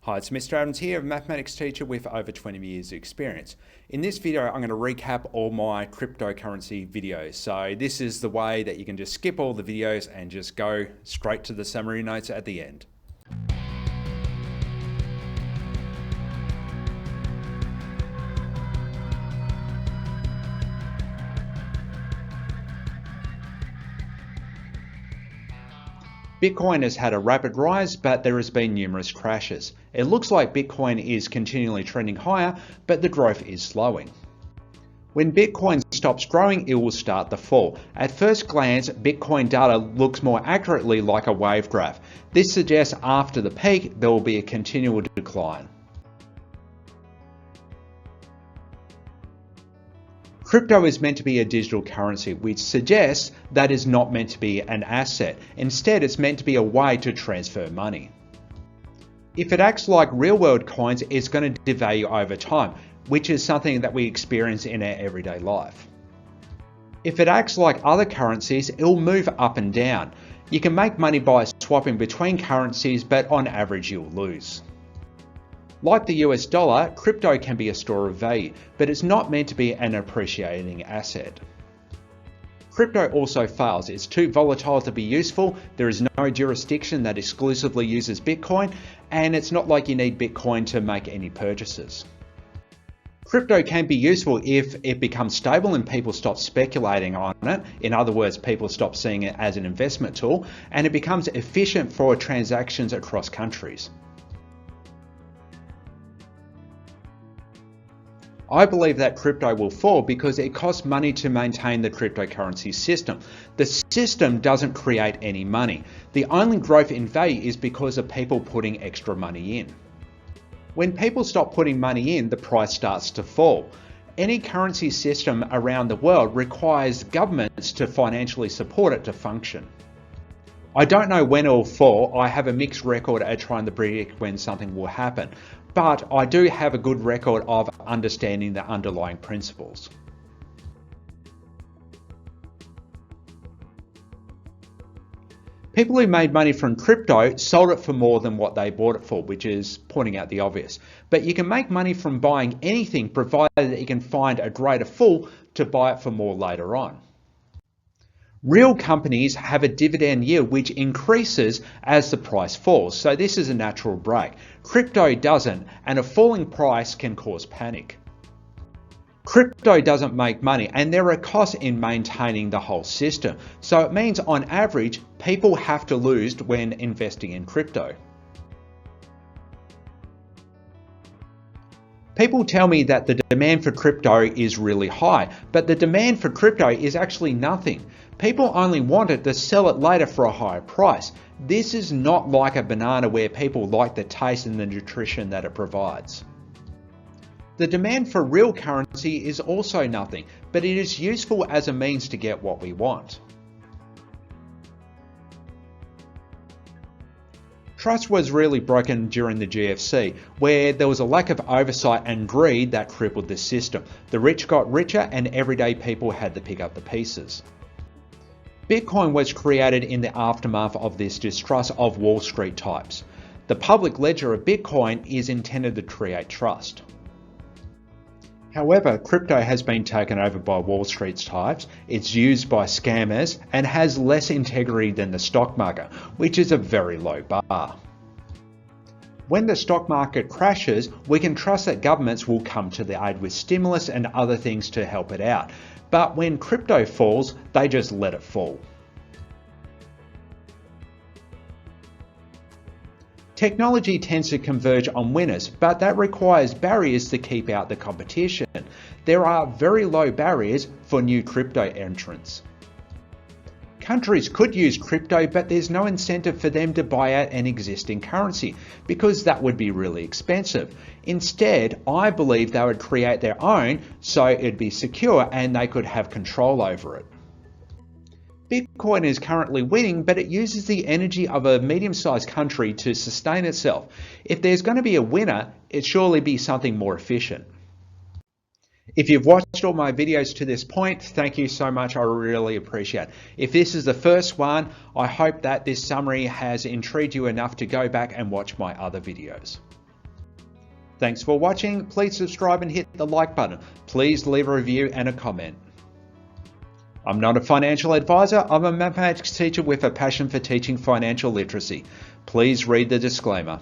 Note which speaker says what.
Speaker 1: Hi, it's Mr. Adams here, a mathematics teacher with over 20 years experience. In this video, I'm going to recap all my cryptocurrency videos. So this is the way that you can just skip all the videos and just go straight to the summary notes at the end. Bitcoin has had a rapid rise, but there has been numerous crashes. It looks like Bitcoin is continually trending higher, but the growth is slowing. When Bitcoin stops growing, it will start the fall. At first glance, Bitcoin data looks more accurately like a wave graph. This suggests after the peak, there will be a continual decline. Crypto is meant to be a digital currency, which suggests that is not meant to be an asset. Instead, it's meant to be a way to transfer money. If it acts like real-world coins, it's going to devalue over time, which is something that we experience in our everyday life. If it acts like other currencies, it will move up and down. You can make money by swapping between currencies, but on average, you'll lose. Like the US dollar, crypto can be a store of value, but it's not meant to be an appreciating asset. Crypto also fails. It's too volatile to be useful, there is no jurisdiction that exclusively uses Bitcoin, and it's not like you need Bitcoin to make any purchases. Crypto can be useful if it becomes stable and people stop speculating on it. In other words, people stop seeing it as an investment tool, and it becomes efficient for transactions across countries. I believe that crypto will fall because it costs money to maintain the cryptocurrency system. The system doesn't create any money. The only growth in value is because of people putting extra money in. When people stop putting money in, the price starts to fall. Any currency system around the world requires governments to financially support it to function. I don't know when it will fall. I have a mixed record at trying to predict when something will happen, but I do have a good record of understanding the underlying principles. People who made money from crypto sold it for more than what they bought it for, which is pointing out the obvious. But you can make money from buying anything provided that you can find a greater fool to buy it for more later on. Real companies have a dividend yield which increases as the price falls, so this is a natural break. Crypto doesn't, and a falling price can cause panic. Crypto doesn't make money, and there are costs in maintaining the whole system, so it means on average people have to lose when investing in crypto. People tell me that the demand for crypto is really high, but the demand for crypto is actually nothing. People only want it to sell it later for a higher price. This is not like a banana where people like the taste and the nutrition that it provides. The demand for real currency is also nothing, but it is useful as a means to get what we want. Trust was really broken during the GFC, where there was a lack of oversight and greed that crippled the system. The rich got richer and everyday people had to pick up the pieces. Bitcoin was created in the aftermath of this distrust of Wall Street types. The public ledger of Bitcoin is intended to create trust. However, crypto has been taken over by Wall Street types, it's used by scammers, and has less integrity than the stock market, which is a very low bar. When the stock market crashes, we can trust that governments will come to the aid with stimulus and other things to help it out. But when crypto falls, they just let it fall. Technology tends to converge on winners, but that requires barriers to keep out the competition. There are very low barriers for new crypto entrants. Countries could use crypto, but there's no incentive for them to buy out an existing currency because that would be really expensive. Instead, I believe they would create their own so it'd be secure and they could have control over it. Bitcoin is currently winning, but it uses the energy of a medium-sized country to sustain itself. If there's going to be a winner, it'd surely be something more efficient. If you've watched all my videos to this point, thank you so much. I really appreciate it. If this is the first one, I hope that this summary has intrigued you enough to go back and watch my other videos. Thanks for watching. Please subscribe and hit the like button. Please leave a review and a comment. I'm not a financial advisor. I'm a mathematics teacher with a passion for teaching financial literacy. Please read the disclaimer.